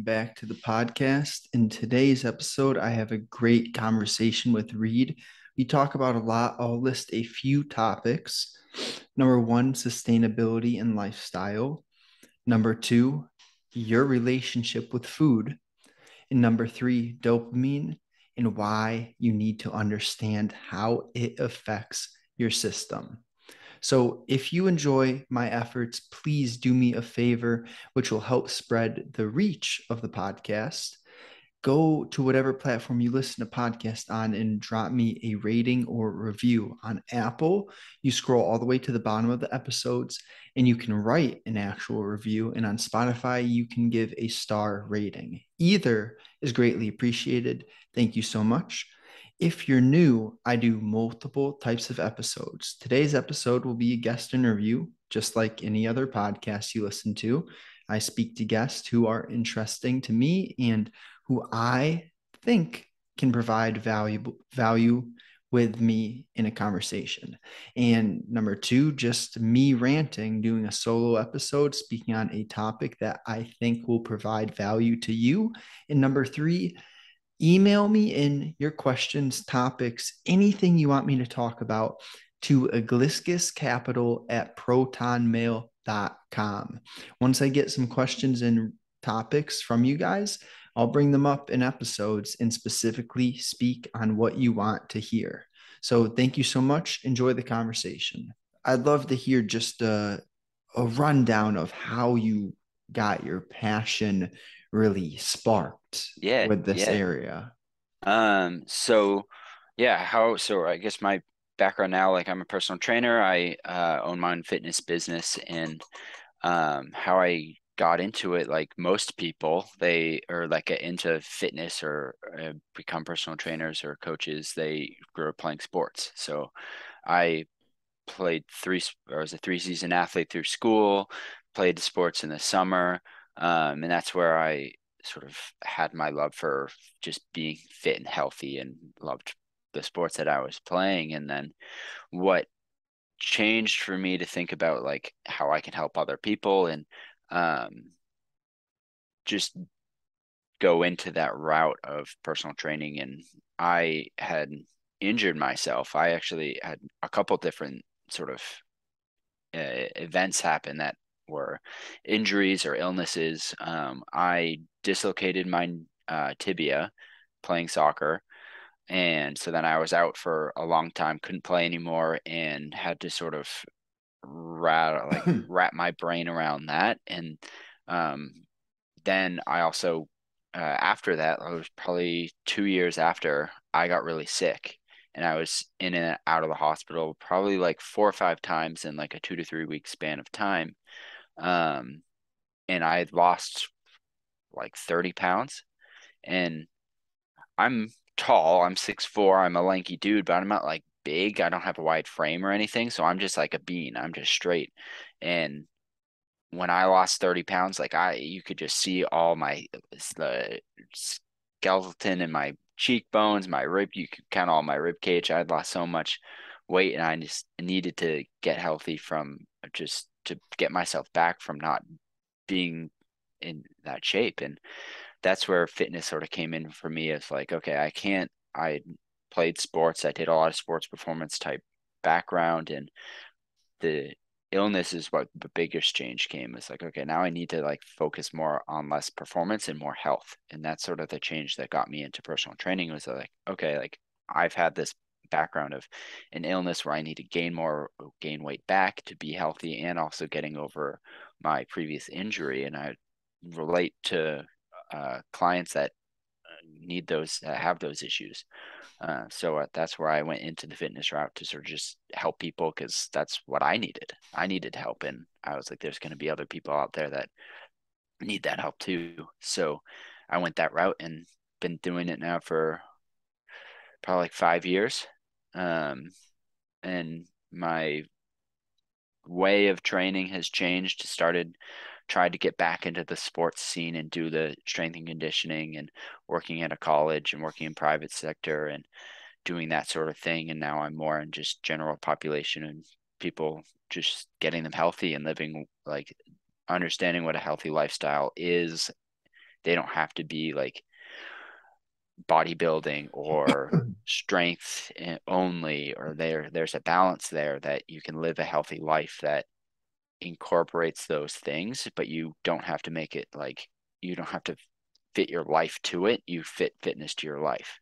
welcome back to the podcast. In today's episode, I have a great conversation with Reed. We talk about a lot. I'll list a few topics. Number one, sustainability and lifestyle. Number two, your relationship with food. And number three, dopamine and why you need to understand how it affects your system. So, if you enjoy my efforts, please do me a favor, which will help spread the reach of the podcast. Go to whatever platform you listen to podcast on and drop me a rating or review. On Apple, you scroll all the way to the bottom of the episodes and you can write an actual review. And on Spotify, you can give a star rating. Either is greatly appreciated. Thank you so much. If you're new, I do multiple types of episodes. Today's episode will be a guest interview, just like any other podcast you listen to. I speak to guests who are interesting to me and who I think can provide value with me in a conversation. And number two, just me ranting, doing a solo episode, speaking on a topic that I think will provide value to you. And number three, email me in your questions, topics, anything you want me to talk about to egliskiscapital@protonmail.com. Once I get some questions and topics from you guys, I'll bring them up in episodes and specifically speak on what you want to hear. So thank you so much. Enjoy the conversation. I'd love to hear just a rundown of how you got your passion really sparked Yeah, with this yeah. area. So yeah, so I guess my background now, like I'm a personal trainer. I own my own fitness business, and how I got into it, like most people, they are like get into fitness or become personal trainers or coaches, they grew up playing sports. So I played I was a three-season athlete through school, played sports in the summer, and that's where I sort of had my love for just being fit and healthy and loved the sports that I was playing. And then what changed for me to think about like how I can help other people and um, just go into that route of personal training. And I had injured myself. I actually had a couple different sort of events happen that were injuries or illnesses. I dislocated my tibia playing soccer. And so then I was out for a long time, couldn't play anymore, and had to sort of wrap my brain around that. And um, then I also, after that, I was probably 2 years after, I got really sick. And I was in and out of the hospital probably like 4 or 5 times in like a 2 to 3 week span of time. Um, and I had lost like 30 pounds. And I'm tall, I'm 6'4", I'm a lanky dude, but I'm not like big. I don't have a wide frame or anything. So I'm just like a bean. I'm just straight. And when I lost 30 pounds, like you could just see all the skeleton in my cheekbones, my rib, you could count all my rib cage. I'd lost so much weight, and I just needed to get healthy from just to get myself back from not being in that shape. And that's where fitness sort of came in for me. It's like, okay, I played sports. I did a lot of sports performance type background, and the illness is what the biggest change came. It's like, okay, now I need to like focus more on less performance and more health. And that's sort of the change that got me into personal training. Was like, okay, like I've had this background of an illness where I need to gain weight back to be healthy, and also getting over my previous injury. And I relate to clients that have those issues. So that's where I went into the fitness route to sort of just help people, because that's what I needed. I needed help, and I was like, there's going to be other people out there that need that help too. So I went that route and been doing it now for probably like 5 years. Um, and my way of training has changed. Tried to get back into the sports scene and do the strength and conditioning, and working at a college and working in private sector and doing that sort of thing. And now I'm more in just general population and people, just getting them healthy and living like understanding what a healthy lifestyle is They don't have to be like bodybuilding or strength only, or there's a balance there that you can live a healthy life that incorporates those things, but you don't have to make it like you don't have to fit your life to it. You fit fitness to your life.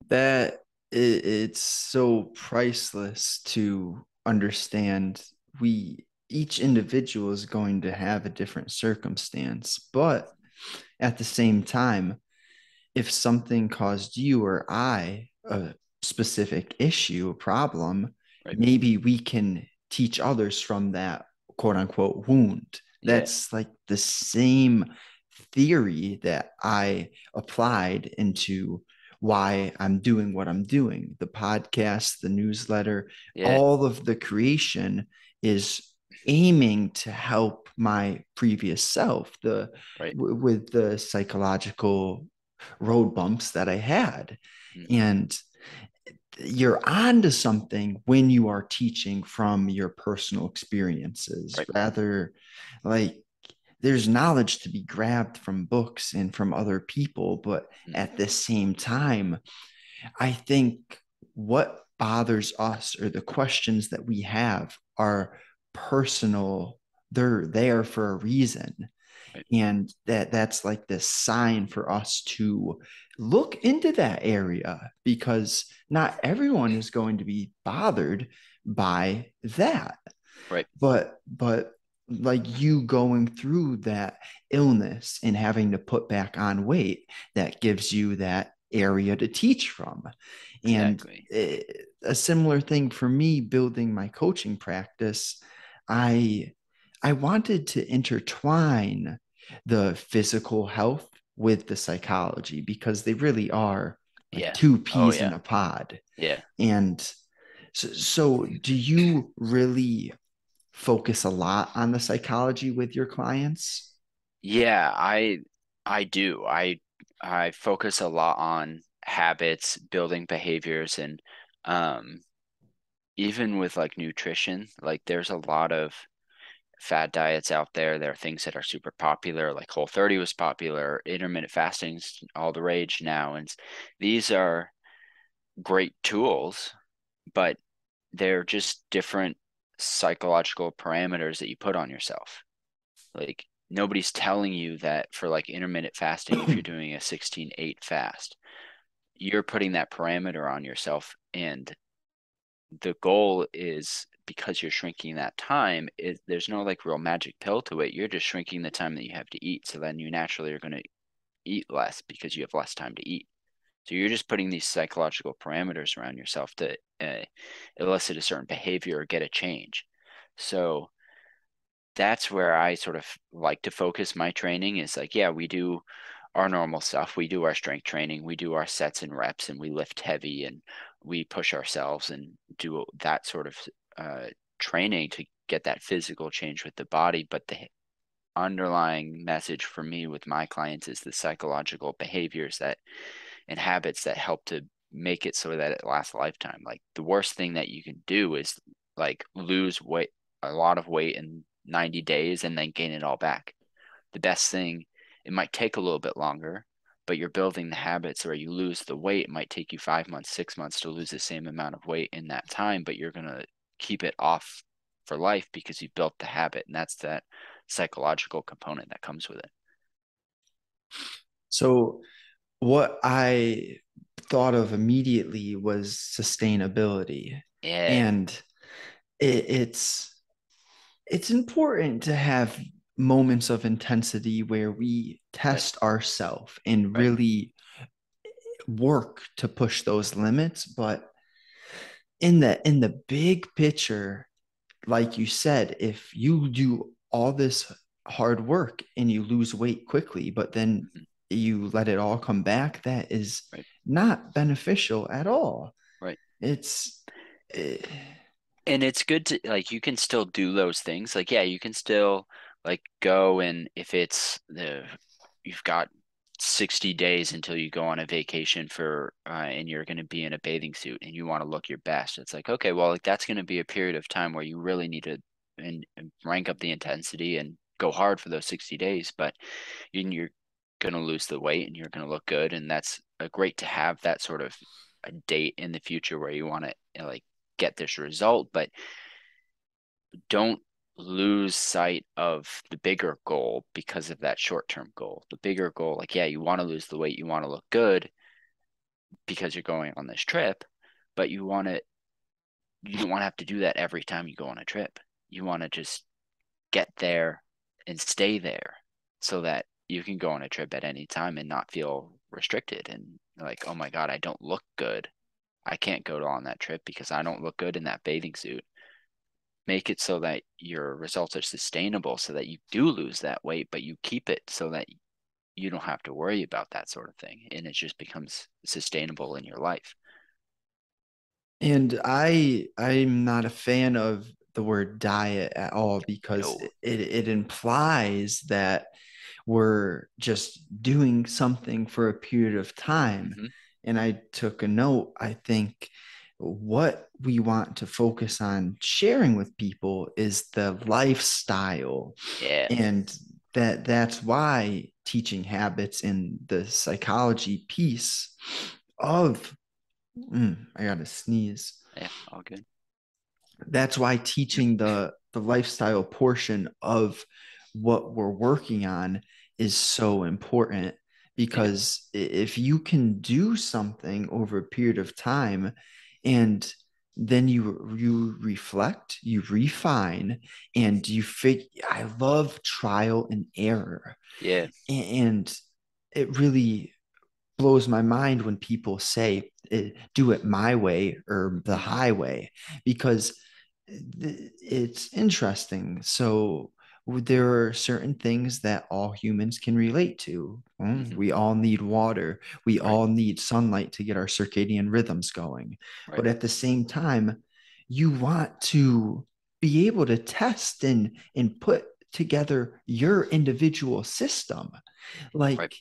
That it's so priceless to understand. We each individual is going to have a different circumstance, but at the same time, if something caused you or I a specific issue, a problem, Right. maybe we can teach others from that quote unquote wound. Yeah. That's like the same theory that I applied into why I'm doing what I'm doing. The podcast, the newsletter, Yeah. all of the creation is aiming to help my previous self Right. with the psychological road bumps that I had. Mm-hmm. And you're on to something when you are teaching from your personal experiences Right. rather like there's knowledge to be grabbed from books and from other people, but Mm-hmm. at the same time, I think what bothers us or the questions that we have are personal. They're there for a reason. Right. And that's like this sign for us to look into that area because not everyone is going to be bothered by that. Right. But like you going through that illness and having to put back on weight, that gives you that area to teach from. And Exactly. a similar thing for me building my coaching practice, I I wanted to intertwine the physical health with the psychology because they really are like Yeah. two Oh peas in yeah. a pod. Yeah. And so do you really focus a lot on the psychology with your clients? Yeah, I do. I focus a lot on habits, building behaviors, and um even with like nutrition, like there's a lot of fad diets out there. There are things that are super popular, like Whole30 was popular, intermittent fasting's all the rage now, and these are great tools, but they're just different psychological parameters that you put on yourself. Like nobody's telling you that for like intermittent fasting, if you're doing a 16/8 fast, you're putting that parameter on yourself. And the goal is because you're shrinking that time, there's no like real magic pill to it. You're just shrinking the time that you have to eat. So then you naturally are going to eat less because you have less time to eat. So you're just putting these psychological parameters around yourself to elicit a certain behavior or get a change. So that's where I sort of like to focus my training is like, yeah, we do our normal stuff. We do our strength training, we do our sets and reps, and we lift heavy and we push ourselves and do that sort of uh, training to get that physical change with the body. But the underlying message for me with my clients is the psychological behaviors that and habits that help to make it so that it lasts a lifetime. Like the worst thing that you can do is like lose weight, a lot of weight in 90 days and then gain it all back. The best thing, it might take a little bit longer, but you're building the habits where you lose the weight. It might take you 5 months, 6 months to lose the same amount of weight in that time, but you're going to keep it off for life because you've built the habit. And that's that psychological component that comes with it. So what I thought of immediately was sustainability. Yeah, And it, it's important to have moments of intensity where we right, test ourselves and right. really work to push those limits. But in the big picture, like you said, if you do all this hard work and you lose weight quickly, but then Mhm. you let it all come back, that is Right, not beneficial at all. right. It's eh, And it's good to like you can still do those things. Like, yeah, you can still like go and if it's the you've got 60 days until you go on a vacation for and you're going to be in a bathing suit and you want to look your best. It's like, okay, well, like that's going to be a period of time where you really need to and rank up the intensity and go hard for those 60 days, but you're going to lose the weight and you're going to look good. And that's great to have that sort of a date in the future where you want to like get this result, but don't lose sight of the bigger goal because of that short-term goal. The bigger goal, like, yeah, you want to lose the weight, you want to look good because you're going on this trip, but you don't want to have to do that every time you go on a trip. You want to just get there and stay there so that you can go on a trip at any time and not feel restricted and like, oh my God, I don't look good. I can't go on that trip because I don't look good in that bathing suit. Make it so that your results are sustainable so that you do lose that weight, but you keep it so that you don't have to worry about that sort of thing. And it just becomes sustainable in your life. And I'm not a fan of the word diet at all because No. it implies that we're just doing something for a period of time. Hmm. And I took a note. I think what we want to focus on sharing with people is the lifestyle. Yeah. And that's why teaching habits in the psychology piece of I gotta sneeze. Yeah. All good. That's why teaching the lifestyle portion of what we're working on is so important Yeah. because if you can do something over a period of time and then you reflect, you refine, and you figure. I love trial and error, Yeah. and it really blows my mind when people say do it my way or the Hmm. highway because it's interesting. So there are certain things that all humans can relate to. Hmm. We all need water. We Right. all need sunlight to get our circadian rhythms going. Right. But at the same time, you want to be able to test and put together your individual system. Right. Like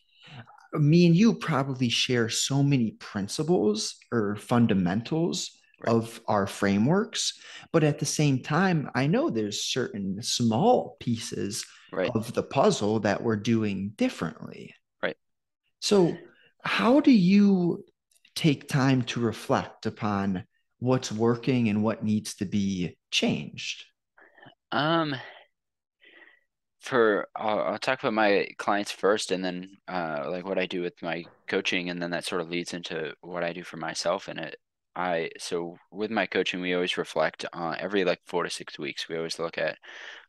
me and you probably share so many principles or fundamentals Right. of our frameworks, but at the same time, I know there's certain small pieces Right. of the puzzle that we're doing differently. Right. So how do you take time to reflect upon what's working and what needs to be changed? Um, I'll talk about my clients first and then like what I do with my coaching, and then that sort of leads into what I do for myself. And so with my coaching, we always reflect on every like 4 to 6 weeks. We always look at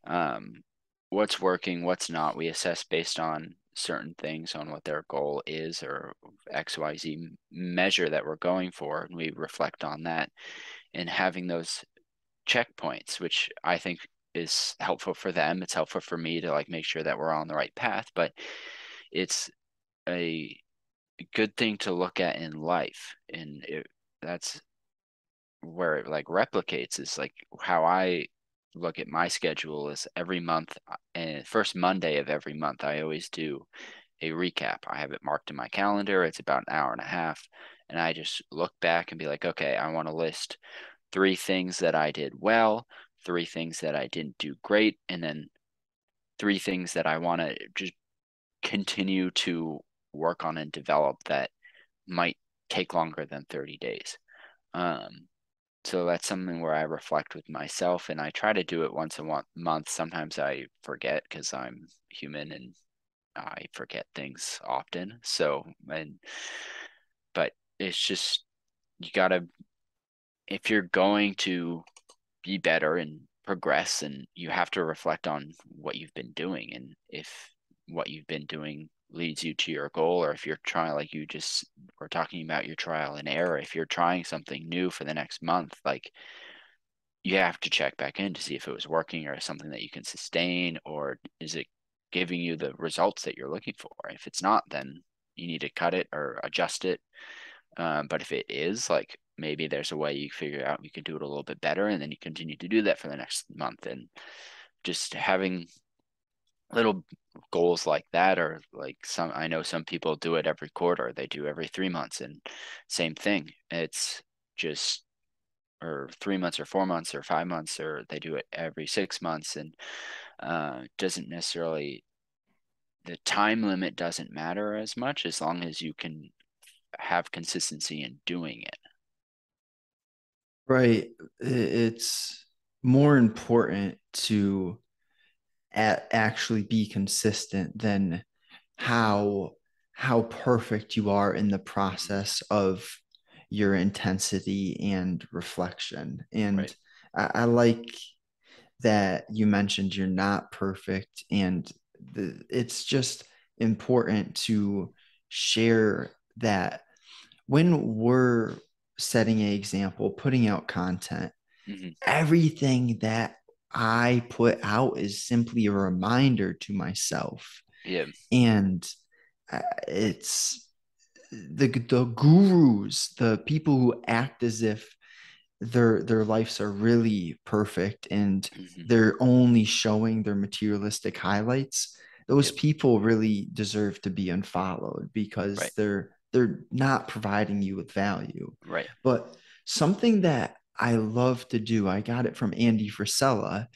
um what's working, what's not. We assess based on certain things on what their goal is or XYZ measure that we're going for, and we reflect on that and having those checkpoints, which I think is helpful for them. It's helpful for me to like make sure that we're on the right path, but it's a good thing to look at in life. And that's where it like replicates is like how I look at my schedule is every month and first Monday of every month, I always do a recap. I have it marked in my calendar. It's about an hour and a half. And I just look back and be like, okay, I want to list 3 things that I did well, 3 things that I didn't do great, and then 3 things that I want to just continue to work on and develop that might take longer than 30 days. Um, so that's something where I reflect with myself, and I try to do it once a month. Sometimes I forget because I'm human and I forget things often. But it's just, you gotta, if you're going to be better and progress, and you have to reflect on what you've been doing, and if what you've been doing leads you to your goal, or if you're trying, like you just were talking about, your trial and error, if you're trying something new for the next month, like you have to check back in to see if it was working or something that you can sustain, or is it giving you the results that you're looking for. If it's not, then you need to cut it or adjust it. But if it is, like, maybe there's a way you figure out you can do it a little bit better, and then you continue to do that for the next month. And just having little goals like that, or like I know some people do it every quarter, they do every 3 months, and same thing. It's just, or 3 months or 4 months or 5 months, or they do it every 6 months. And doesn't necessarily, the time limit doesn't matter as much as long as you can have consistency in doing it. Right. It's more important to actually be consistent than how how perfect you are in the Mhm. process of your intensity and reflection. And Right. I like that you mentioned you're not perfect, and it's just important to share that when we're setting an example, putting out content, Hmm. everything that I put out is simply a reminder to myself. Yeah. And it's the gurus, the people who act as if their lives are really perfect and Hmm. they're only showing their materialistic highlights. Those Yep. people really deserve to be unfollowed because Right. they're not providing you with value. Right. But something that I love to do, I got it from Andy Frisella,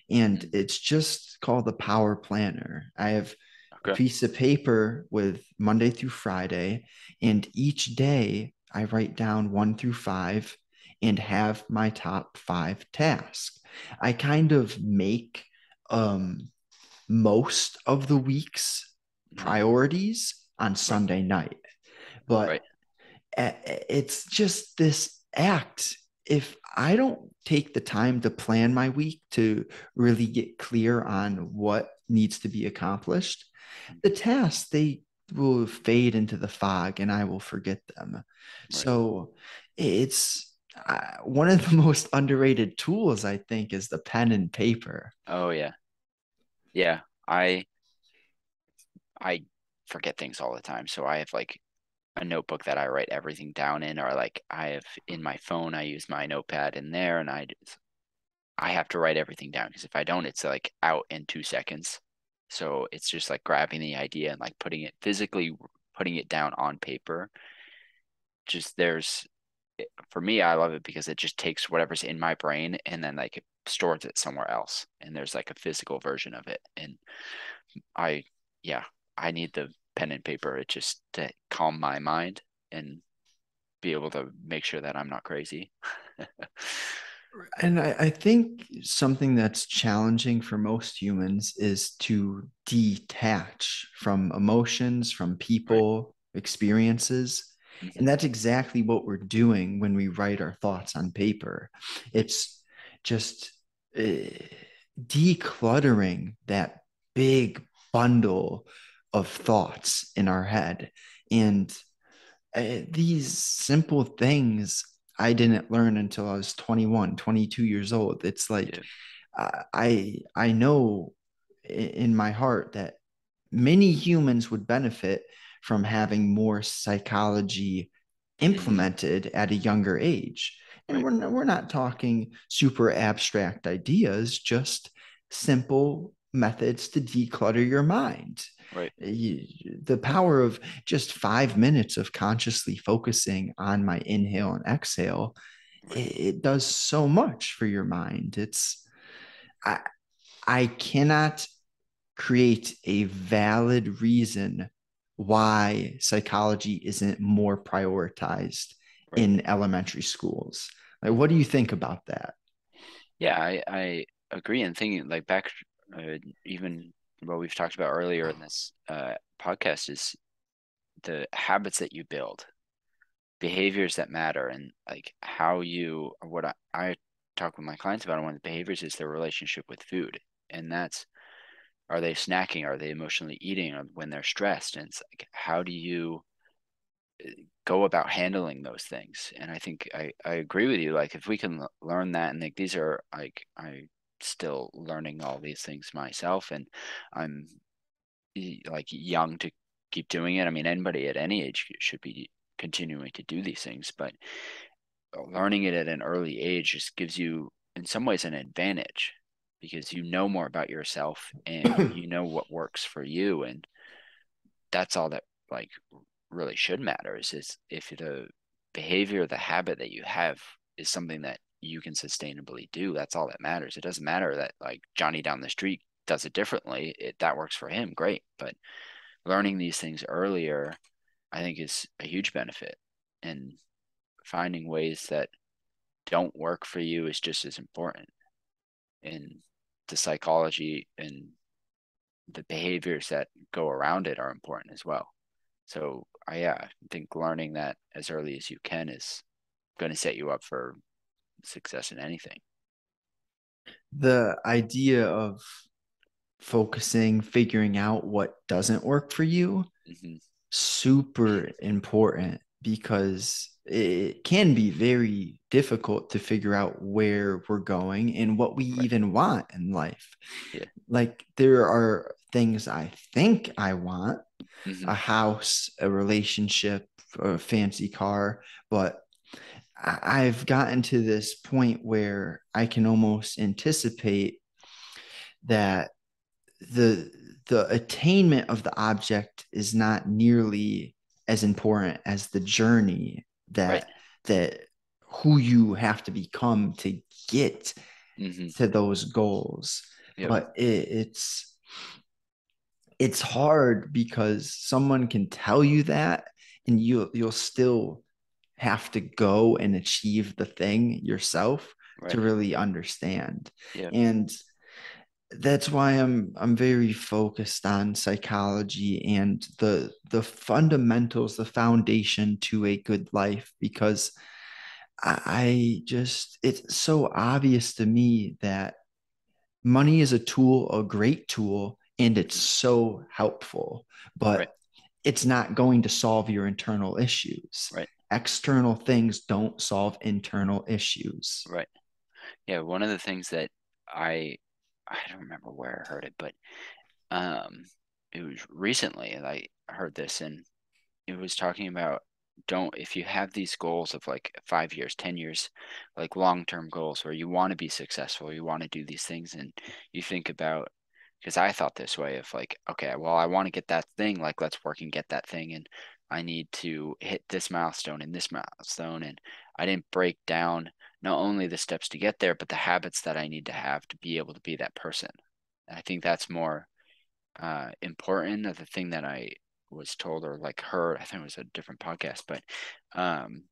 and Mm. it's just called the Power Planner. I have a Okay. piece of paper with Monday through Friday, and each day I write down 1 through 5 and have my top 5 tasks. I kind of make um, most of the week's Hmm. priorities on Right. Sunday night, Right. but it's just this act. If I don't take the time to plan my week to really get clear on what needs to be accomplished, the tasks, they will fade into the fog and I will forget them. Right. So it's one of the most underrated tools, I think, is the pen and paper. Oh yeah. Yeah. I forget things all the time. So I have like a notebook that I write everything down in, or like I have in my phone, I use my notepad in there, and I have to write everything down because if I don't, it's like out in 2 seconds. So it's just like grabbing the idea and like putting it physically, putting it down on paper. Just there's For me, I love it because it just takes whatever's in my brain and then like it stores it somewhere else. And there's like a physical version of it. And I, yeah, I need the pen and paper. It just to calm my mind and be able to make sure that I'm not crazy. And I think something that's challenging for most humans is to detach from emotions, from Right. people, experiences. Hmm. And that's exactly what we're doing when we write our thoughts on paper. Right. It's just decluttering that big bundle of thoughts in our head. And these simple things I didn't learn until I was 21, 22 years old. It's like Yeah. I know in my heart that many humans would benefit from having more psychology Hmm. implemented at a younger age. And Right. we're not talking super abstract ideas, just simple methods to declutter your mind. Right. The power of just 5 minutes of consciously focusing on my inhale and exhale, Right. it does so much for your mind. I, I cannot create a valid reason why psychology isn't more prioritized Right. in elementary schools. Like, what do you think about that? Yeah, I agree. And thinking like back, even what we've talked about earlier in this podcast is the habits that you build, behaviors that matter, and like how you, what I talk with my clients about, and one of the behaviors is their relationship with food. And that's, are they snacking? Are they emotionally eating or when they're stressed? And it's like, how do you go about handling those things? And I think I agree with you. Like if we can learn that, and like these are like I still learning all these things myself, and I'm like young to keep doing it. I mean, anybody at any age should be continuing to do these things, but learning it at an early age just gives you, in some ways, an advantage because you know more about yourself and you know what works for you, and that's all that like really should matter is if the behavior, the habit that you have is something that you can sustainably do. That's all that matters. It doesn't matter that like Johnny down the street does it differently, that works for him, great. But learning these things earlier, I think, is a huge benefit. And finding ways that don't work for you is just as important. And the psychology and the behaviors that go around it are important as well. So yeah, I think learning that as early as you can is going to set you up for success in anything. The idea of focusing, figuring out what doesn't work for you, Hmm. super important because it can be very difficult to figure out where we're going and what we Right. even want in life. Yeah. Like there are things I think I want, Hmm. a house, a relationship, a fancy car, but I've gotten to this point where I can almost anticipate that the the attainment of the object is not nearly as important as the journey Right. that who you have to become to get Hmm. to those goals. Yep. But it's hard because someone can tell you that and you'll still have to go and achieve the thing yourself to Right. really understand. Yep. And that's why I'm very focused on psychology and the fundamentals, the foundation to a good life, because I just it's so obvious to me that money is a tool, a great tool, and it's Hmm. so helpful, Right. but it's not going to solve your internal issues. Right. External things don't solve internal issues. Right. Yeah. One of the things that I I don't remember where I heard it, but um, it was recently, and I heard this, and it was talking about, don't, if you have these goals of like 5 years, 10 years, like long-term goals where you want to be successful, you want to do these things, and you think about, because I thought this way of like, okay, well, I want to get that thing, like let's work and get that thing, and I need to hit this milestone and this milestone, and I didn't break down not only the steps to get there, but the habits that I need to have to be able to be that person. And I think that's more important of the thing that I was told or like heard. I think it was a different podcast, but um,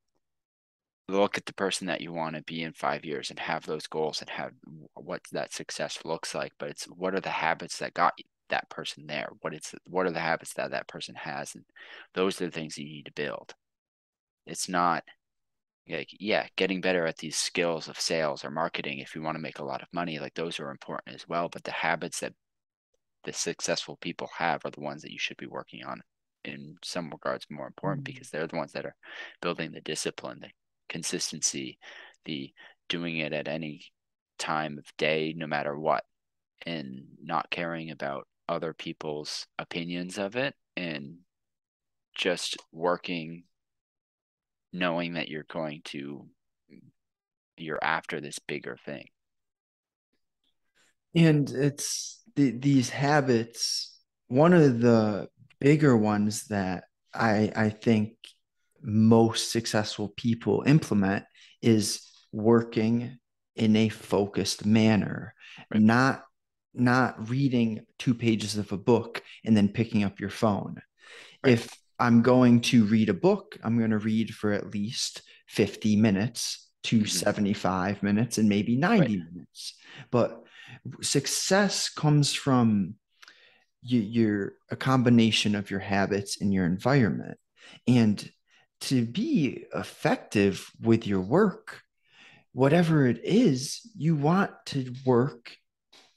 look at the person that you want to be in 5 years and have those goals and have what that success looks like. But it's what are the habits that got that person there? What are the habits that that person has? And those are the things you need to build. It's not like, yeah, getting better at these skills of sales or marketing if you want to make a lot of money, like those are important as well. But the habits that the successful people have are the ones that you should be working on, in some regards more important, because they're the ones that are building the discipline, the consistency, the doing it at any time of day, no matter what, and not caring about other people's opinions of it, and just working knowing that you're after this bigger thing. And these habits, one of the bigger ones that I think most successful people implement is working in a focused manner, Right. not reading 2 pages of a book and then picking up your phone. Right. If I'm going to read a book, I'm going to read for at least 50 minutes to Hmm. 75 minutes and maybe Right. 90 minutes. But success comes from you're a combination of your habits and your environment. And to be effective with your work, whatever it is, you want to work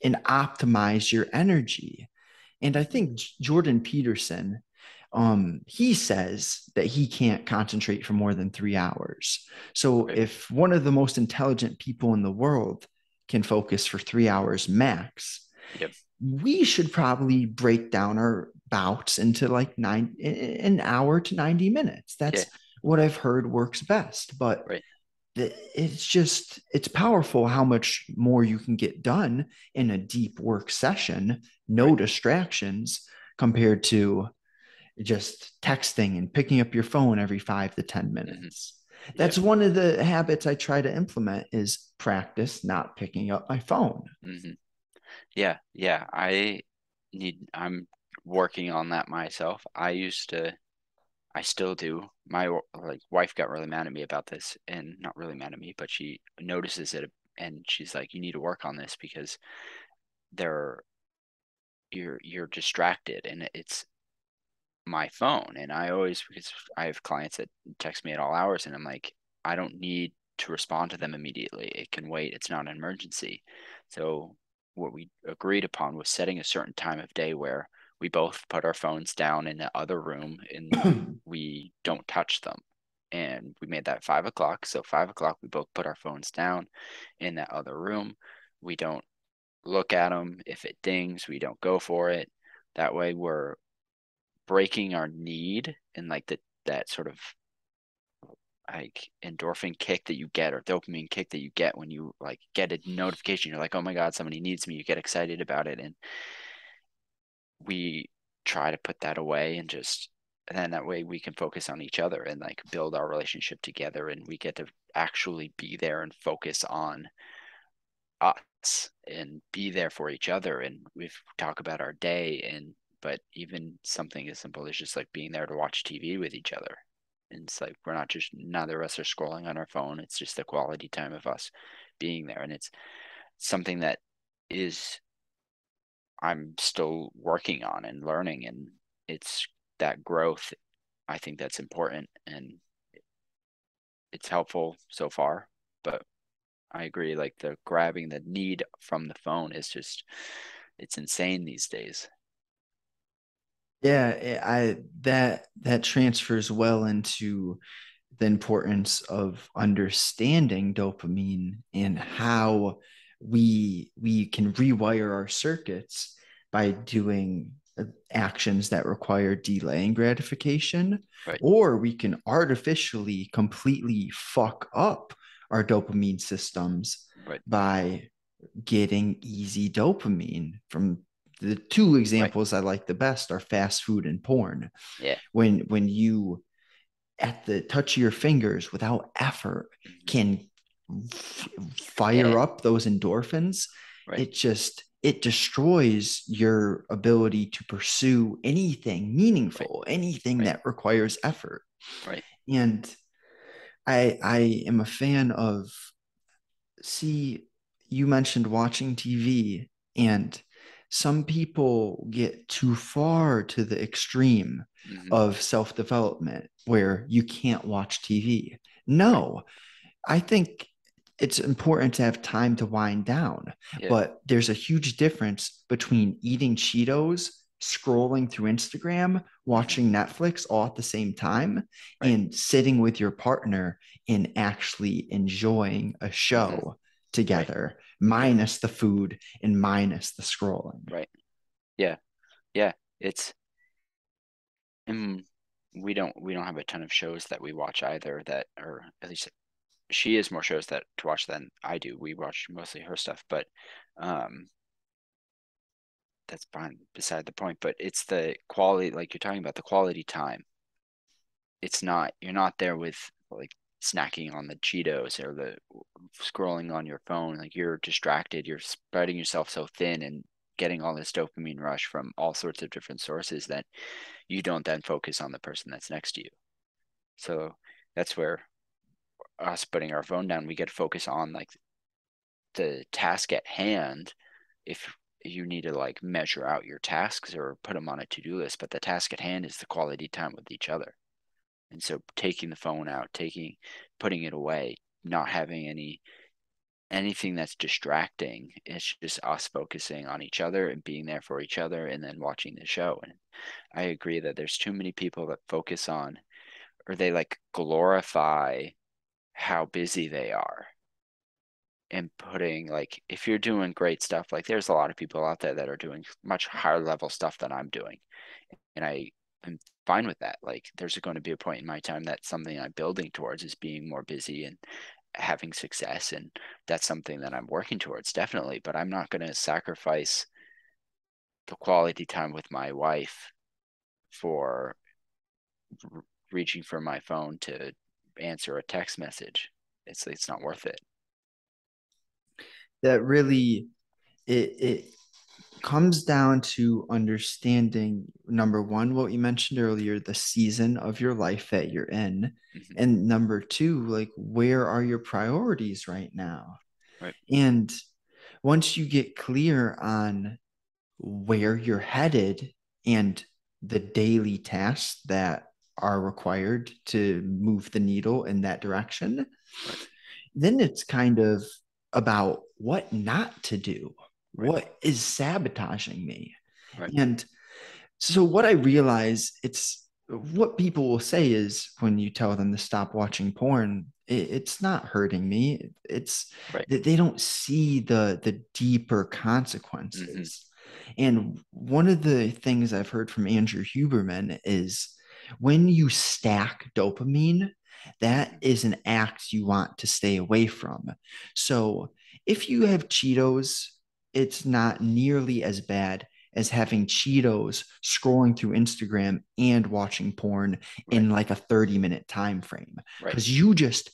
and optimize your energy. And I Hmm. think Jordan Peterson, he says that he can't concentrate for more than 3 hours. So Right. if one of the most intelligent people in the world can focus for 3 hours max, Yep. we should probably break down our bouts into like an hour to 90 minutes. Yeah. That's what I've heard works best. But Right. it's powerful how much more you can get done in a deep work session, no Right. distractions, compared to just texting and picking up your phone every 5 to 10 Hmm. minutes. Yep. That's one of the habits I try to implement is practice not picking up my phone. Hmm. Yeah. I'm working on that myself. I still do. My like wife got really mad at me about this, and not really mad at me, but she notices it, and she's like, "You need to work on this because they're you're distracted, and it's my phone." And I always, because I have clients that text me at all hours, and I'm like, I don't need to respond to them immediately. It can wait. It's not an emergency. So what we agreed upon was setting a certain time of day where we both put our phones down in the other room and we don't touch them. And we made that 5 o'clock. So 5 o'clock, we both put our phones down in that other room. We don't look at them. If it dings, we don't go for it. That way, we're breaking our need and like that sort of like endorphin kick that you get or dopamine kick that you get when you like get a notification. You're like, oh my God, somebody needs me. You get excited about it. And we try to put that away and then that way we can focus on each other and like build our relationship together, and we get to actually be there and focus on us and be there for each other. And we talk about our day, and but even something as simple as just like being there to watch TV with each other. And it's like we're not just, neither of us are scrolling on our phone. It's just the quality time of us being there. And it's something that is I'm still working on and learning, and it's that growth. I think that's important, and it's helpful so far. But I agree, like the grabbing the need from the phone is just, it's insane these days. Yeah, I that transfers well into the importance of understanding dopamine and how we can rewire our circuits by doing actions that require delaying gratification, Right, or we can artificially completely fuck up our dopamine systems right, by getting easy dopamine from the two right. examples I like the best are fast food and porn. Yeah. When you at the touch of your fingers without effort Hmm. can Yeah. fire up those endorphins, Right, it destroys your ability to pursue anything right, meaningful, anything right, that requires effort. right. And I am a fan of, see, you mentioned watching TV, and some people get too far to the extreme Hmm. of self development where you can't watch TV. Right. No, I think it's important to have time to wind down, Yeah. but there's a huge difference between eating Cheetos, scrolling through Instagram, Hmm. watching Netflix all at the same time, Right. and sitting with your partner and actually enjoying a Hmm. show Right. together, Yeah. minus the food and minus the scrolling. Right. Yeah. Yeah. It's mm, we don't have a ton of shows that we watch either, that, or at least she has more shows that to watch than I do. We watch mostly her stuff, but um that's fine, beside the point. But it's the quality, like you're talking about, the quality time. It's not, you're not there with like snacking on the Cheetos or the scrolling on your phone. Like you're distracted, you're spreading yourself so thin and getting all this dopamine rush from all sorts of different sources that you don't then focus on the person that's next to you. So that's where us putting our phone down, we get to focus on like the task at hand. If you need to like measure out your tasks or put them on a to-do list, but the task at hand is the quality time with each other. And so taking the phone out, putting it away, not having anything that's distracting. It's just us focusing on each other and being there for each other and then watching the show. And I agree that there's too many people that focus on, or they like glorify how busy they are, and putting like, if you're doing great stuff, like there's a lot of people out there that are doing much higher level stuff than I'm doing. And I am fine with that. Like there's going to be a point in my time that something I'm building towards is being more busy and having success, and that's something that I'm working towards, definitely. But I'm not going to sacrifice the quality time with my wife for reaching for my phone to answer a text message. It's not worth it. That really it comes down to understanding number one, what you mentioned earlier, the season of your life that you're in. Hmm. And number two, like, where are your priorities right now? Right. And once you get clear on where you're headed and the daily tasks that are required to move the needle in that direction, Right. then it's kind of about what not to do, Right. what is sabotaging me. Right. And so what I realize, it's what people will say is when you tell them to stop watching porn, it's not hurting me. It's Right. that they don't see the deeper Hmm. consequences. And one of the things I've heard from Andrew Huberman is when you stack dopamine, that Hmm. is an act you want to stay away from. So if you have Cheetos, it's not nearly as bad as having Cheetos, scrolling through Instagram and watching porn Right. in like a 30-minute time frame, Right. because you just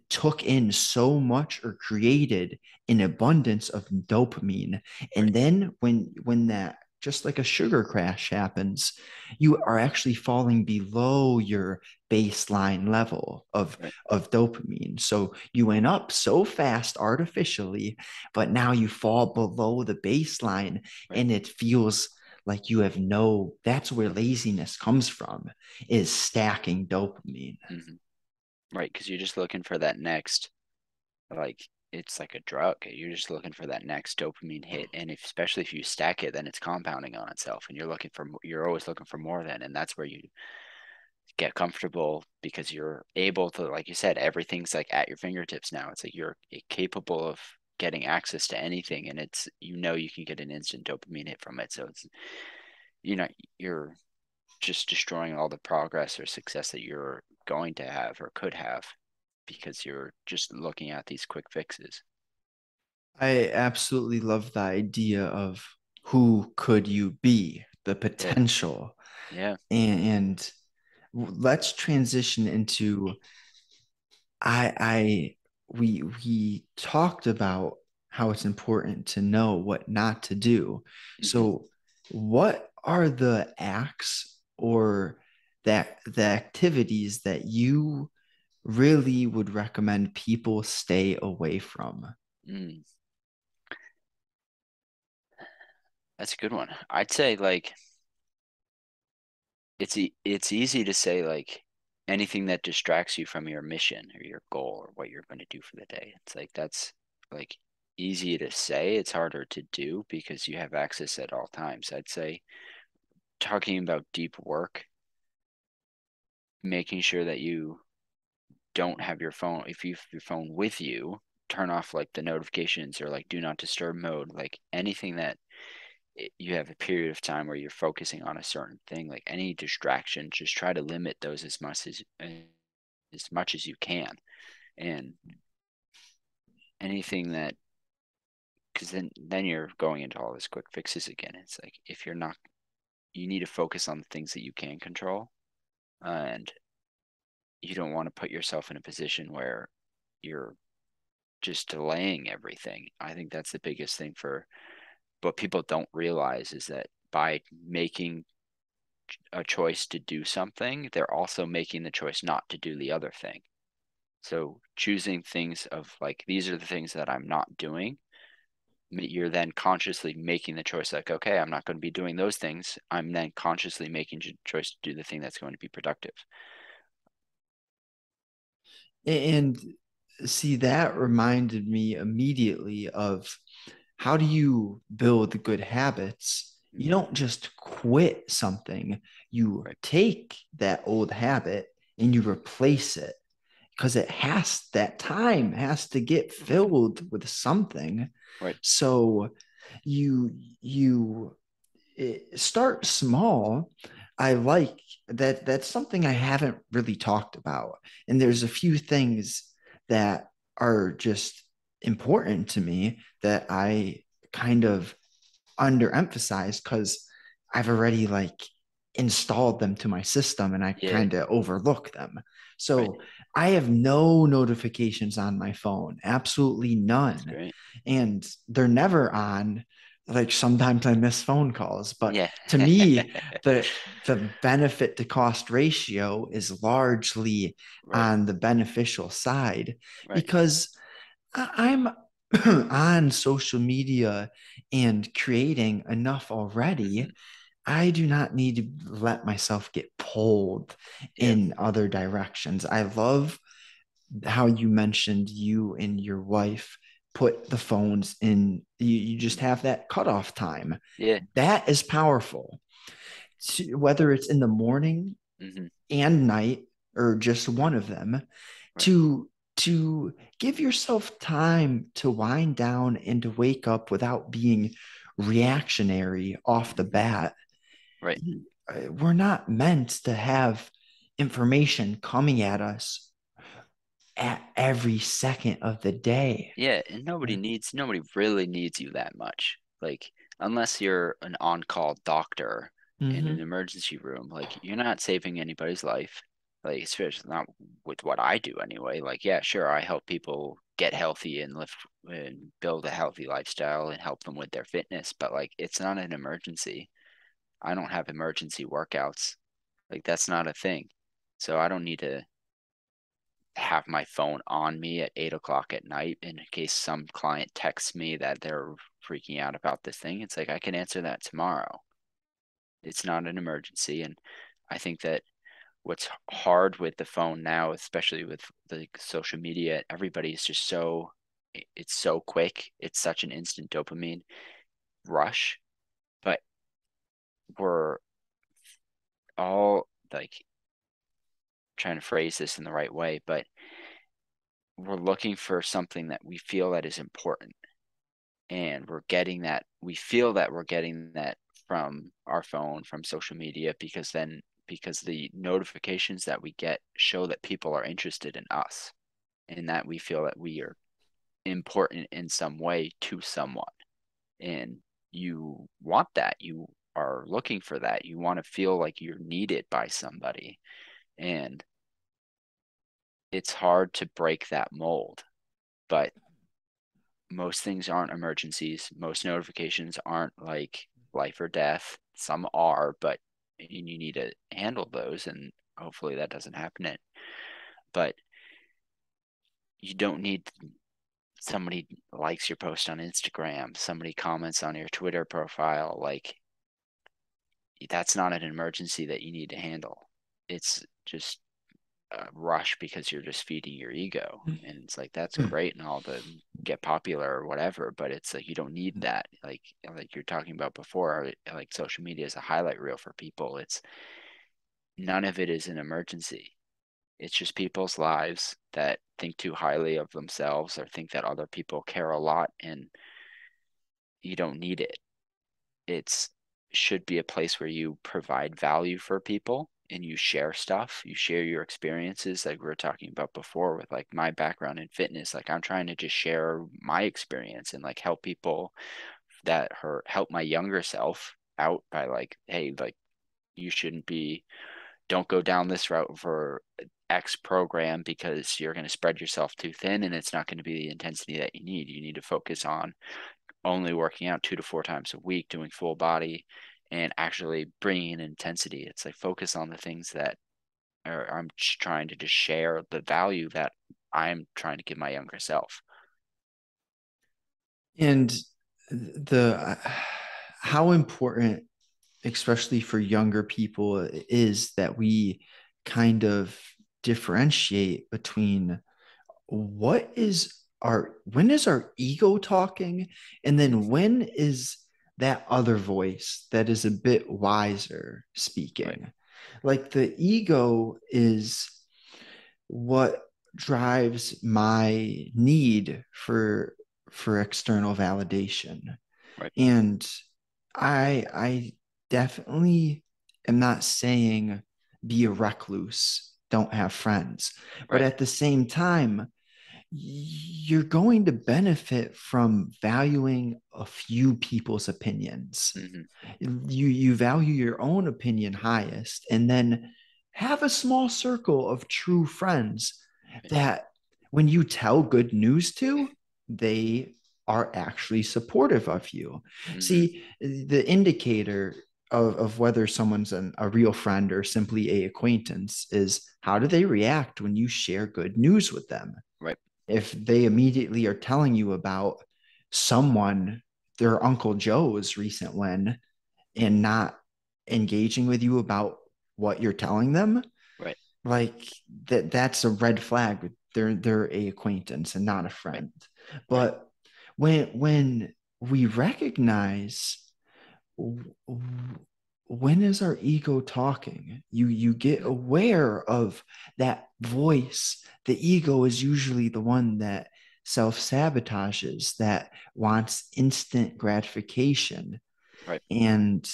took in so much or created an abundance of dopamine. And Right. then when that, just like a sugar crash happens, you are actually falling below your baseline level Right. of dopamine. So you went up so fast artificially, but now you fall below the baseline, Right. and it feels like you have no, that's where laziness comes from, is stacking dopamine. Hmm. Right. Because you're just looking for that next, like, it's like a drug. You're just looking for that next dopamine hit, and if, especially if you stack it, then it's compounding on itself, and you're always looking for more then, and that's where you get comfortable because you're able to, like you said, everything's like at your fingertips now. It's like you're capable of getting access to anything, and it's, you can get an instant dopamine hit from it. So it's, you know you're just destroying all the progress or success that you're going to have or could have because you're just looking at these quick fixes. I absolutely love the idea of who could you be, the Yeah. potential. Yeah. And let's transition into I we talked about how it's important to know what not to do. Hmm. So what are the acts or that the activities that you really would recommend people stay away from? Mm, that's a good one. I'd say like it's easy to say like anything that distracts you from your mission or your goal or what you're going to do for the day. It's like that's like easy to say. It's harder to do because you have access at all times. I'd say talking about deep work, making sure that you don't have your phone, if you have your phone with you, turn off like the notifications or like do not disturb mode, like anything that you have a period of time where you're focusing on a certain thing, like any distraction, just try to limit those as much as you can. And anything that, because then you're going into all this quick fixes again. It's like if you're not, you need to focus on the things that you can control, and you don't want to put yourself in a position where you're just delaying everything. I think that's the biggest thing for what people don't realize is that by making a choice to do something, they're also making the choice not to do the other thing. So choosing things of like, these are the things that I'm not doing. You're then consciously making the choice like, okay, I'm not going to be doing those things. I'm then consciously making a choice to do the thing that's going to be productive. And see, that reminded me immediately of how do you build good habits? You Mm. don't just quit something, you Right. take that old habit and you replace it, because it has, that time has to get Hmm. filled with something. Right. So you start small. I like that. That's something I haven't really talked about. And there's a few things that are just important to me that I kind of underemphasize because I've already like installed them to my system and I Yeah. kind of overlook them. Right. So I have no notifications on my phone, absolutely That's none. great. And they're never on like sometimes I miss phone calls, but Yeah. to me, the the benefit to cost ratio is largely Right. on the beneficial side Right. because I'm on social media and creating enough already. Hmm. I do not need to let myself get pulled Yeah. in other directions. I love how you mentioned you and your wife put the phones in, you just Hmm. have that cutoff time. Yeah. That is powerful. Whether it's in the morning Hmm. and night or just one of them, Right. to give yourself time to wind down and to wake up without being reactionary off the Hmm. bat. Right. We're not meant to have information coming at us at every second of the day. Yeah, and nobody really needs you that much. Like, unless you're an on-call doctor in an Mm-hmm. emergency room, like you're not saving anybody's life. Like, especially not with what I do anyway. Like, yeah, sure, I help people get healthy and live and build a healthy lifestyle and help them with their fitness, but like it's not an emergency. I don't have emergency workouts. Like that's not a thing. So I don't need to have my phone on me at 8 o'clock at night in case some client texts me that they're freaking out about this thing. It's like I can answer that tomorrow. It's not an emergency. And I think that what's hard with the phone now, especially with the social media, everybody's just it's so quick. It's such an instant dopamine rush, but we're all like trying to phrase this in the right way, but we're looking for something that we feel that is important and we feel that we're getting that from our phone, from social media, because the notifications that we get show that people are interested in us and that we feel that we are important in some way to someone. And you want that. You are looking for that. You want to feel like you're needed by somebody. And it's hard to break that mold. But most things aren't emergencies. Most notifications aren't like life or death. Some are, but you need to handle those, and hopefully that doesn't happen. But you don't need somebody likes your post on Instagram, somebody comments on your Twitter profile. Like that's not an emergency that you need to handle. It's just rush because you're just feeding your ego. And it's like that's great and all to get popular or whatever, but it's like you don't need that. Like you're talking about before, like social media is a highlight reel for people. It's none of it is an emergency. It's just people's lives that think too highly of themselves or think that other people care a lot and you don't need it. It's should be a place where you provide value for people and you share stuff, you share your experiences like we were talking about before with like my background in fitness. Like I'm trying to just share my experience and like help people help my younger self out by like, hey, like you shouldn't be don't go down this route for X program because you're going to spread yourself too thin and it's not going to be the intensity that you need. You need to focus on only working out 2 to 4 times a week, doing full body, and actually bringing in intensity. It's like focus on the things that I'm trying to just share the value that I'm trying to give my younger self. And the how important, especially for younger people, is that we kind of differentiate between what is our when is our ego talking and Mm-hmm. then when is that other voice that is a bit wiser Right. speaking. Like the ego is what drives my need for external validation. Right. And I definitely am not saying be a recluse, don't have friends. But Right. at the same time, you're going to benefit from valuing a few people's opinions. Mm-hmm. You value your own opinion highest, and then have a small circle of true friends Right. that when you tell good news to, they are actually supportive of you. Mm-hmm. See, the indicator of whether someone's a real friend or simply a acquaintance is how do they react when you share good news with them? Right. If they immediately are telling you about someone, their Uncle Joe's recent win, and not engaging with you about what you're telling them, Right. like that's a red flag. They're a acquaintance and not a Right. friend. Right. But when we recognize when is our ego talking, you get Mm-hmm. aware of that voice. The ego is usually the one that self-sabotages, that wants instant gratification. Right. And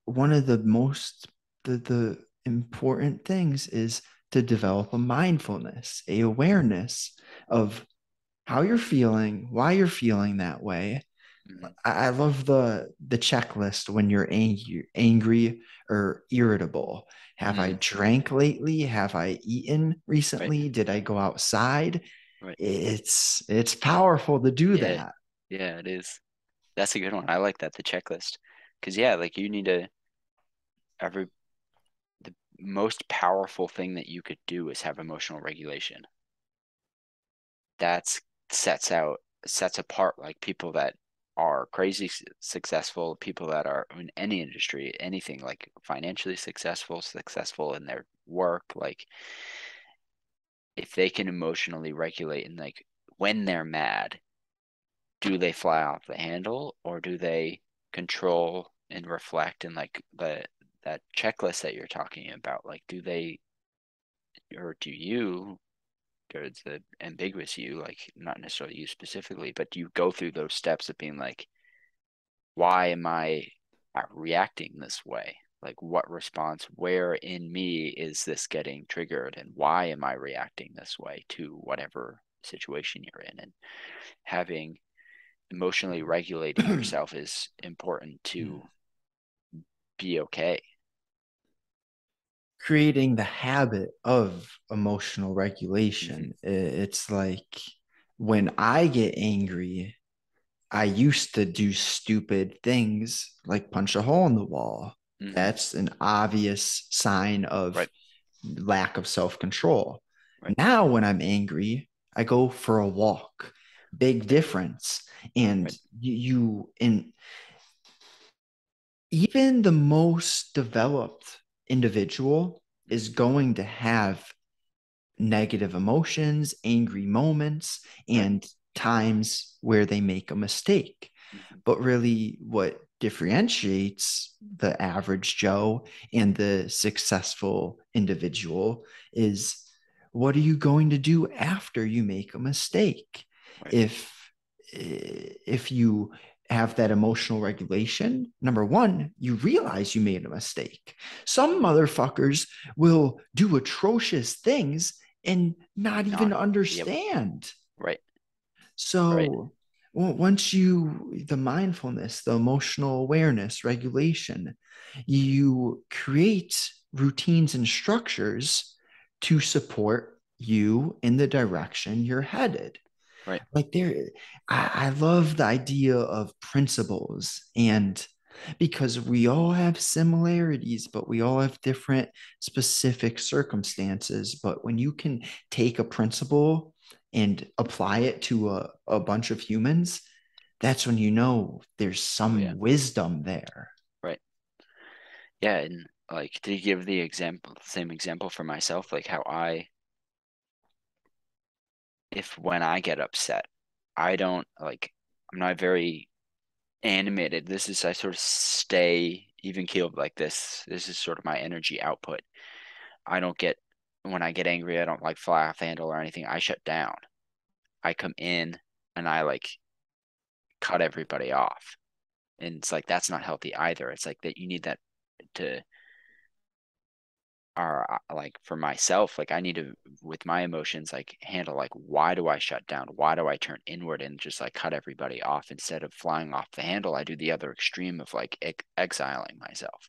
one of the important things is to develop a mindfulness, a awareness of how you're feeling, why you're feeling that way. Mm-hmm. I love the checklist when you're angry or irritable. Have I Mm-hmm. drank lately? Have I eaten Right. recently? Did I go outside? Right. It's powerful to do Yeah. that. Yeah, it is. That's a good one. I like that, the checklist. Because yeah, like you need to every the most powerful thing that you could do is have emotional regulation. That's sets apart like people that are crazy successful, people that are in any industry, anything like financially successful in their work, like if they can emotionally regulate and like when they're mad, do they fly off the handle or do they control and reflect and like that checklist that you're talking about, like do they or do you towards the ambiguous you, like not necessarily you specifically, but do you go through those steps of being like, why am I reacting this way? Like, what response, where in me is this getting triggered, and why am I reacting this way to whatever situation you're in? And having emotionally regulating yourself is important to be okay. Creating the habit of emotional Mm-hmm. regulation. It's like when I get angry, I used to do stupid things like punch a hole in the wall. Mm-hmm. That's an obvious sign of Right. lack of self control. Right. Now, when I'm angry, I go for a walk. Big Right. difference. And Right. in even the most developed individual is Mm-hmm. going to have negative emotions, angry moments, Right. and times where they make a mistake. Mm-hmm. But really, what differentiates the average Joe and the successful individual is what are you going to do after you make a mistake? Right. If if you have that emotional regulation, number one, you realize you made a mistake. Some Mm-hmm. motherfuckers will do atrocious things and not And even not, yep. understand. Right. Right. So once the mindfulness, the emotional awareness, regulation, you create routines and structures to support you in the direction you're headed. Right. Like I love the idea of principles, and because we all have similarities, but we all have different specific circumstances. But when you can take a principle and apply it to a bunch of humans, that's when you know there's Oh yeah. some wisdom there. Right. Yeah, and like to give the example, same example for myself, like how if when I get upset, I don't like, I'm not very animated. I sort of stay even keeled like this. This is sort of my energy output. I don't get, when I get angry, I don't like fly off the handle or anything. I shut down. I come in and I like cut everybody off. And it's like, that's not healthy either. It's like that you need that to are like for myself, like I need to with my emotions like handle like why do I shut down? Why do I turn inward and just like cut everybody off instead of flying off the handle? I do the other extreme of like exiling myself.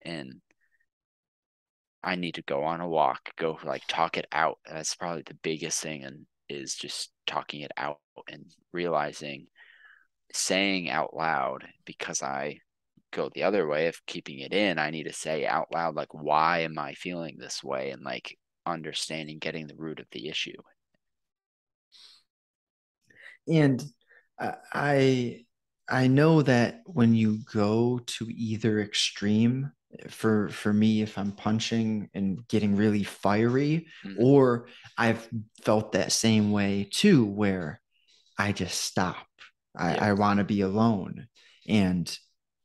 And I need to go on a walk, go like talk it out. That's probably the biggest thing. And is just talking it out and realizing, saying out loud, because I go the other way of keeping it in. I need to say out loud, like, why am I feeling this way? And like understanding, getting the root of the issue. And I I know that when you go to either extreme, for me, if I'm punching and getting really fiery, Mm-hmm. or I've felt that same way too, where I just stop. Yep. I want to be alone. And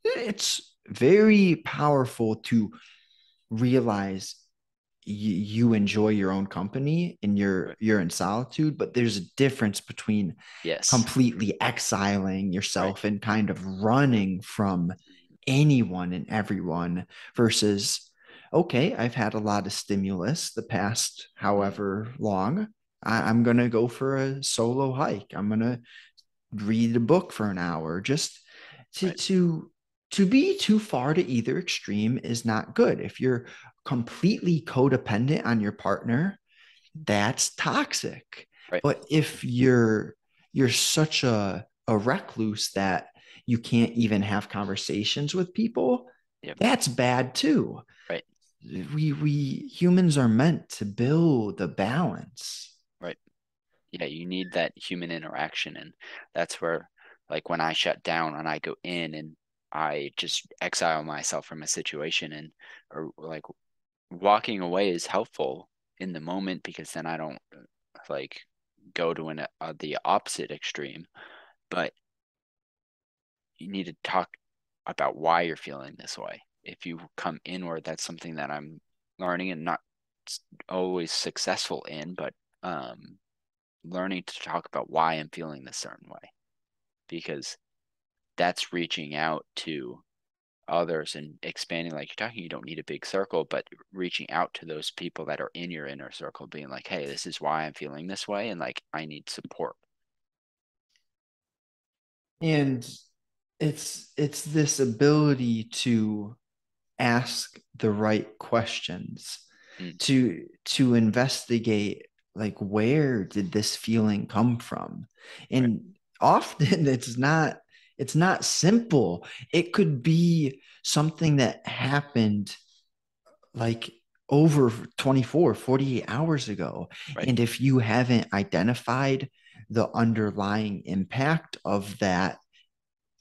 it's very powerful to realize you enjoy your own company and Right. you're in solitude, but there's a difference between Yes. completely exiling Right. yourself and kind of running from anyone and everyone versus, okay, I've had a lot of stimulus the past Mm-hmm. however long. I'm going to go for a solo hike. I'm going to read a book for an hour. Just to Right. to to be too far to either extreme is not good. If you're completely codependent on your partner, that's toxic. Right. But if you're such a recluse that you can't even have conversations with people, Yep. that's bad too. Right. We humans are meant to build a balance. Right. Yeah, you need that human interaction. And that's where, like, when I shut down and I go in and I just exile myself from a situation, and or like walking away is helpful in the moment, because then I don't like go to the opposite extreme. But you need to talk about why you're feeling this way. If you come inward, that's something that I'm learning and not always successful in, but learning to talk about why I'm feeling this certain way, because that's reaching out to others and expanding. Like you're talking, you don't need a big circle, but reaching out to those people that are in your inner circle, being like, hey, this is why I'm feeling this way, and like I need support. And it's this ability to ask the right questions, Mm, to investigate, like, where did this feeling come from? right. And often it's not simple. It could be something that happened like over 24, 48 hours ago. Right. And if you haven't identified the underlying impact of that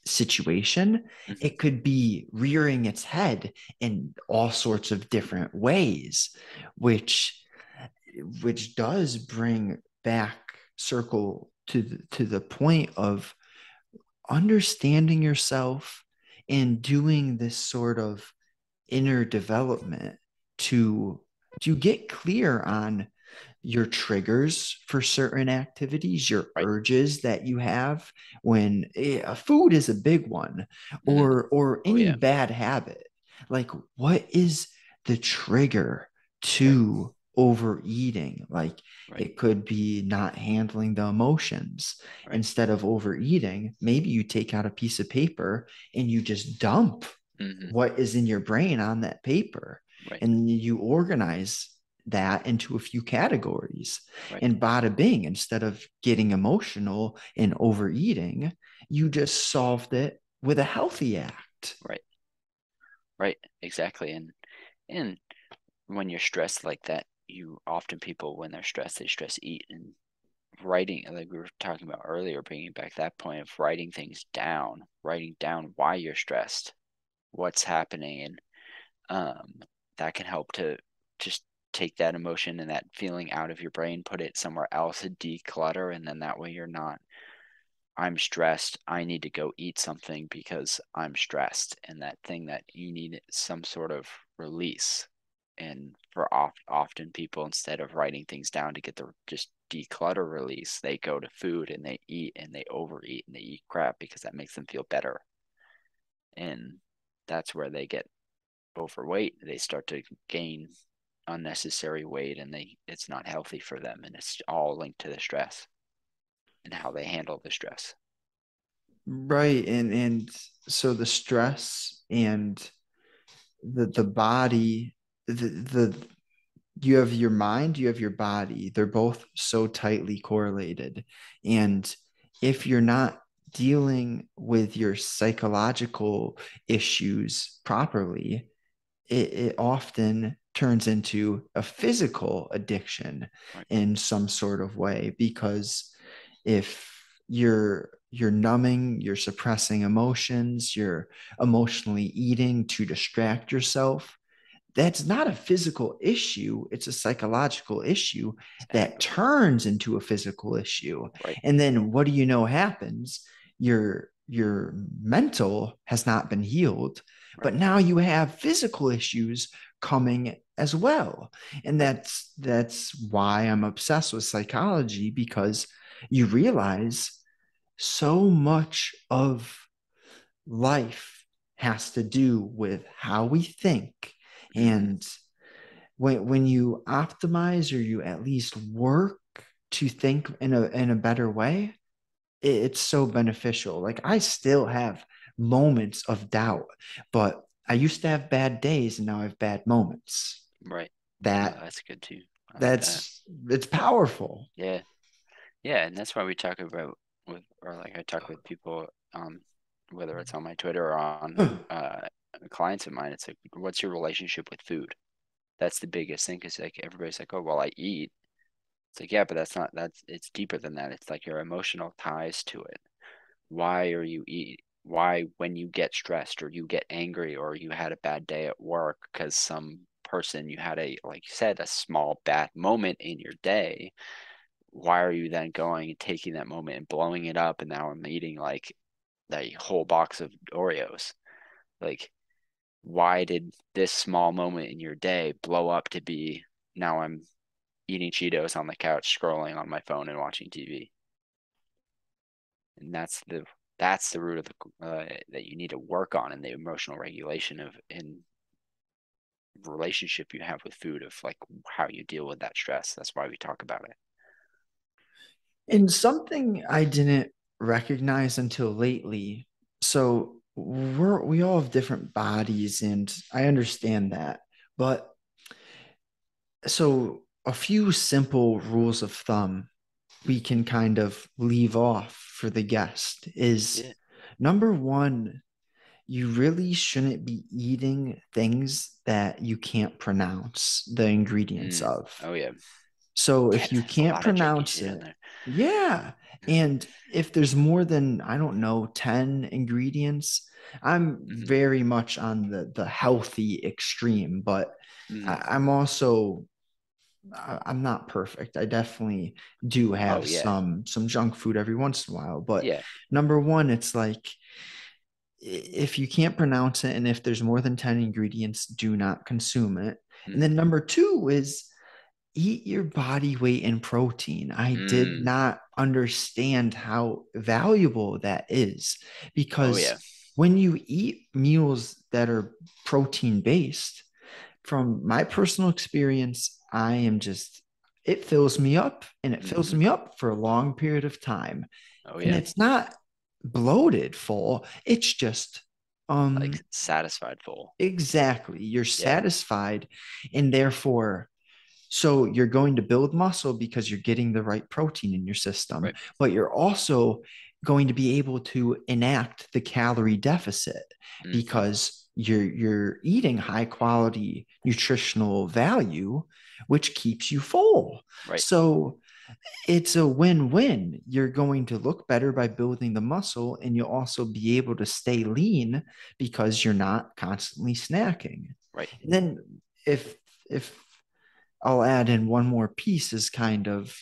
situation, Mm-hmm. it could be rearing its head in all sorts of different ways, which does bring back circle to the point of understanding yourself and doing this sort of inner development to get clear on your triggers for certain activities, your Right. urges that you have when food is a big one, Mm. or Oh any yeah. bad habit. Like, what is the trigger Right. to overeating? Like, Right. it could be not handling the emotions. Right. Instead of overeating, maybe you take out a piece of paper and you just dump Mm-hmm. what is in your brain on that paper, Right. and you organize that into a few categories. Right. And bada bing, instead of getting emotional and overeating, you just solved it with a healthy act. Right. Right. Exactly. And when you're stressed like that, you often, people when they're stressed, they stress eat. And writing, like we were talking about earlier, bringing back that point of writing things down, writing down why you're stressed, what's happening, and that can help to just take that emotion and that feeling out of your brain, put it somewhere else, declutter, and then that way you're not, I'm stressed, I need to go eat something because I'm stressed, and that thing that you need some sort of release. And for often people, instead of writing things down to get the just declutter release, they go to food and they eat and they overeat and they eat crap because that makes them feel better. And that's where they get overweight. They start to gain unnecessary weight, and it's not healthy for them, and it's all linked to the stress and how they handle the stress. Right. And so the stress and the body, the you have your mind, you have your body. They're both so tightly correlated. And if you're not dealing with your psychological issues properly, it often turns into a physical addiction Right. in some sort of way, because if you're numbing, you're suppressing emotions, you're emotionally eating to distract yourself, that's not a physical issue. It's a psychological issue that Exactly. turns into a physical issue. Right. And then what do you know happens? Your mental has not been healed, but Right. now you have physical issues coming as well. And Right. that's why I'm obsessed with psychology, because you realize so much of life has to do with how we think. Hmm. And when you optimize, or you at least work to think in a better way, it's so beneficial. Like, I still have moments of doubt, but I used to have bad days and now I have bad moments. Right. Oh, That that's good too. I like that. that's it's powerful. Yeah. Yeah, and that's why we talk about with or like I talk with people, whether it's on my Twitter or on clients of mine. It's like, what's your relationship with food? That's the biggest thing. Because like everybody's like, oh, well, I eat. It's like, yeah, but that's it's deeper than that. It's like your emotional ties to it. Why are you eat? Why, when you get stressed or you get angry or you had a bad day at work because some person you had a, like you said, a small bad moment in your day, why are you then going and taking that moment and blowing it up, and now I'm eating like a whole box of Oreos? Like, why did this small moment in your day blow up to be now I'm eating Cheetos on the couch, scrolling on my phone and watching TV? And that's the root of the that you need to work on in the emotional regulation of in relationship you have with food, of like how you deal with that stress. That's why we talk about it. And something I didn't recognize until lately. So we all have different bodies, and I understand that. But so a few simple rules of thumb we Mm. can kind of leave off for the guest is: Yeah. number one, you really shouldn't be eating things that you can't pronounce the ingredients Mm. of. Oh yeah. So Yeah, if you there's a can't lot of junky pronounce shit in it, there. yeah. And if there's more than, I don't know, 10 ingredients, I'm Hmm. very much on the healthy extreme, but Hmm. I'm also I'm not perfect. I definitely do Oh have yeah. some junk food every once in a while, but Yeah. number one, it's like, if you can't pronounce it and if there's more than 10 ingredients, do not consume it. And then Hmm. number two is eat your body weight in protein. I did Mm. not understand how valuable that is, Oh yeah. because when you eat meals that are protein based, from my personal experience, it fills me up, and it fills Hmm. me up for a long period of time. Oh And yeah. it's not bloated full, it's just, Like um, satisfied full. exactly. You're Yeah. satisfied, and therefore, so you're going to build muscle because you're getting the right protein in your system, Right. but you're also going to be able to enact the calorie deficit Hmm. because you're eating high quality nutritional value, which keeps you full. Right. So it's a win-win. You're going to look better by building the muscle, and you'll also be able to stay lean because you're not constantly snacking. Right. And then if I'll add in one more piece, is kind of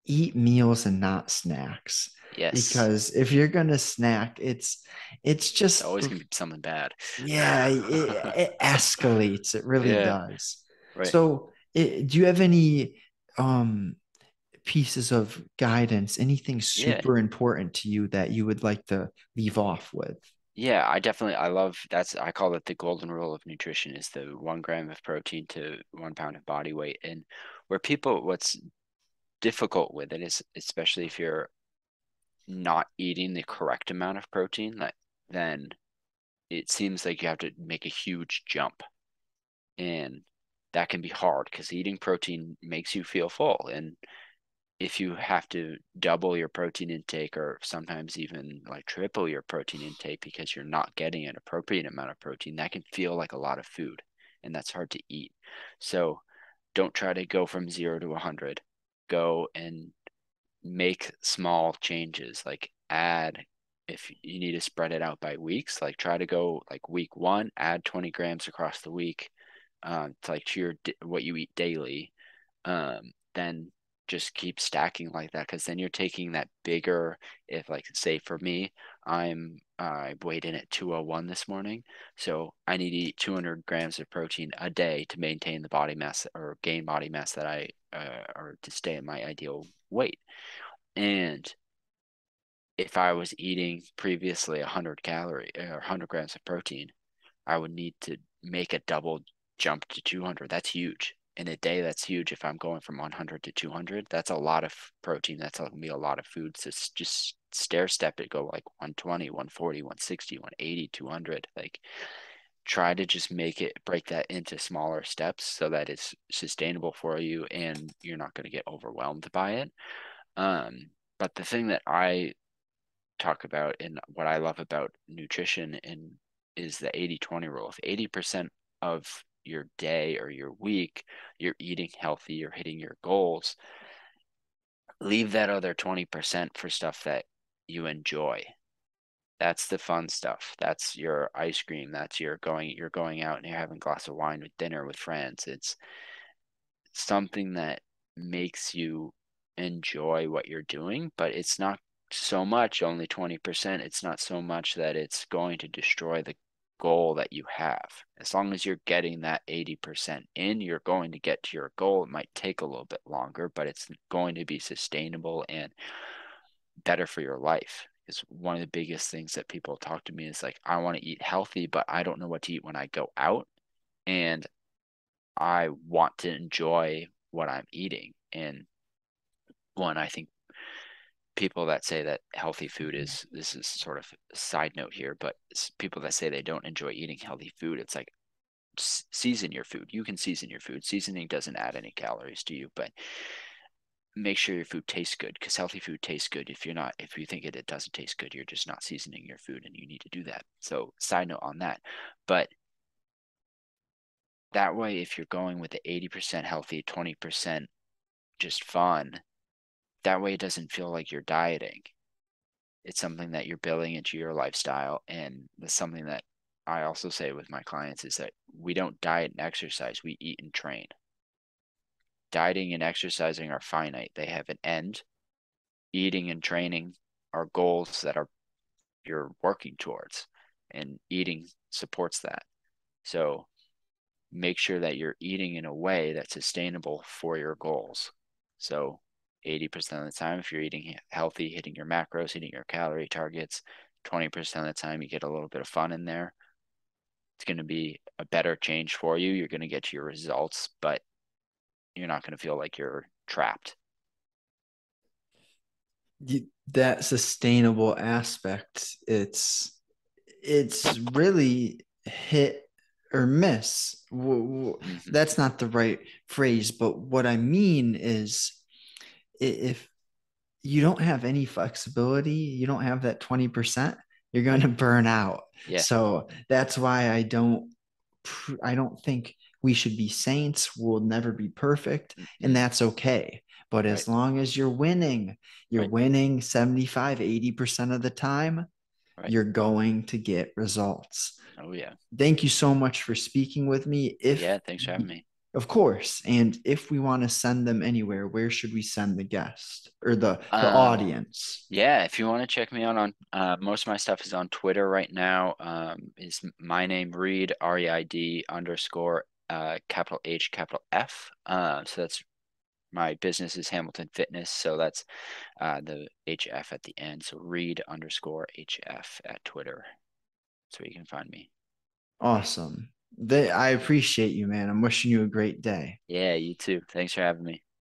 eat meals and not snacks. Yes. Because if you're gonna snack, it's It's just, always gonna be something bad. yeah, it escalates. It really Yeah. does. Right. So, do you have any um pieces of guidance, anything Yeah. super important to you that you would like to leave off with? Yeah, I love that's I call it the golden rule of nutrition, is the 1 gram of protein to 1 pound of body weight. And where people what's difficult with it is, especially if you're not eating the correct amount of protein, that then it seems like you have to make a huge jump in that can be hard because eating protein makes you feel full. And if you have to double your protein intake or sometimes even like triple your protein intake because you're not getting an appropriate amount of protein, that can feel like a lot of food and that's hard to eat. So don't try to go from 0 to 100. Go and make small changes, like add, if you need to spread it out by weeks, like try to go like week 1, add 20 grams across the week, to like to your what you eat daily. Then just keep stacking like that because then you're taking that bigger. If like say for me, I weighed in at 201 this morning, so I need to eat 200 grams of protein a day to maintain the body mass or gain body mass that I or to stay in my ideal weight. And if I was eating previously 100 calorie or 100 grams of protein, I would need to make a double jump to 200. That's huge. In a day, that's huge. If I'm going from 100 to 200, that's a lot of protein. That's going to be a lot of food. So just stair step it, go like 120, 140, 160, 180, 200. Like try to just make it, break that into smaller steps so that it's sustainable for you and you're not going to get overwhelmed by it. But the thing that I talk about and what I love about nutrition and is the 80-20 rule. If 80% of your day or your week you're eating healthy, you're hitting your goals, leave that other 20% for stuff that you enjoy. That's the fun stuff. That's your ice cream. That's you're going out and you're having a glass of wine with dinner with friends. It's something that makes you enjoy what you're doing, but it's not so much, only 20%. It's not so much that it's going to destroy the goal that you have. As long as you're getting that 80% in, you're going to get to your goal. It might take a little bit longer, but it's going to be sustainable and better for your life. It's one of the biggest things that people talk to me is like, I want to eat healthy, but I don't know what to eat when I go out. And I want to enjoy what I'm eating. And one, I think people that say that healthy food is, this is sort of a side note here, but people that say they don't enjoy eating healthy food, it's like season your food. You can season your food. Seasoning doesn't add any calories to you, but make sure your food tastes good because healthy food tastes good. If you're not, if you think it doesn't taste good, you're just not seasoning your food and you need to do that. So side note on that. But that way, if you're going with the 80% healthy, 20% just fun, that way it doesn't feel like you're dieting. It's something that you're building into your lifestyle. And that's something that I also say with my clients is that we don't diet and exercise, we eat and train. Dieting and exercising are finite, they have an end. Eating and training are goals that are you're working towards, and eating supports that. So make sure that you're eating in a way that's sustainable for your goals. So 80% of the time, if you're eating healthy, hitting your macros, hitting your calorie targets, 20% of the time, you get a little bit of fun in there. It's going to be a better change for you. You're going to get your results, but you're not going to feel like you're trapped. That sustainable aspect, it's really hit or miss. Mm-hmm. That's not the right phrase, but what I mean is if you don't have any flexibility, you don't have that 20%, you're going Right. to burn out. Yeah. So that's why I don't think we should be saints. We'll never be perfect, and Mm-hmm. that's okay. But Right. as long as you're Right. winning 75, 80% of the time, Right. you're going to get results. Oh, yeah. Thank you so much for speaking with me. Yeah. Thanks for having me. Of course, and if we want to send them anywhere, where should we send the guest or the Um, audience? Yeah, if you want to check me out on most of my stuff is on Twitter right now. Is my name Reid REID underscore capital H capital F. So that's my business is Hamilton Fitness. So that's the HF at the end. So Reid underscore HF at Twitter. That's where you can find me. Awesome. I appreciate you, man. I'm wishing you a great day. Yeah, you too. Thanks for having me.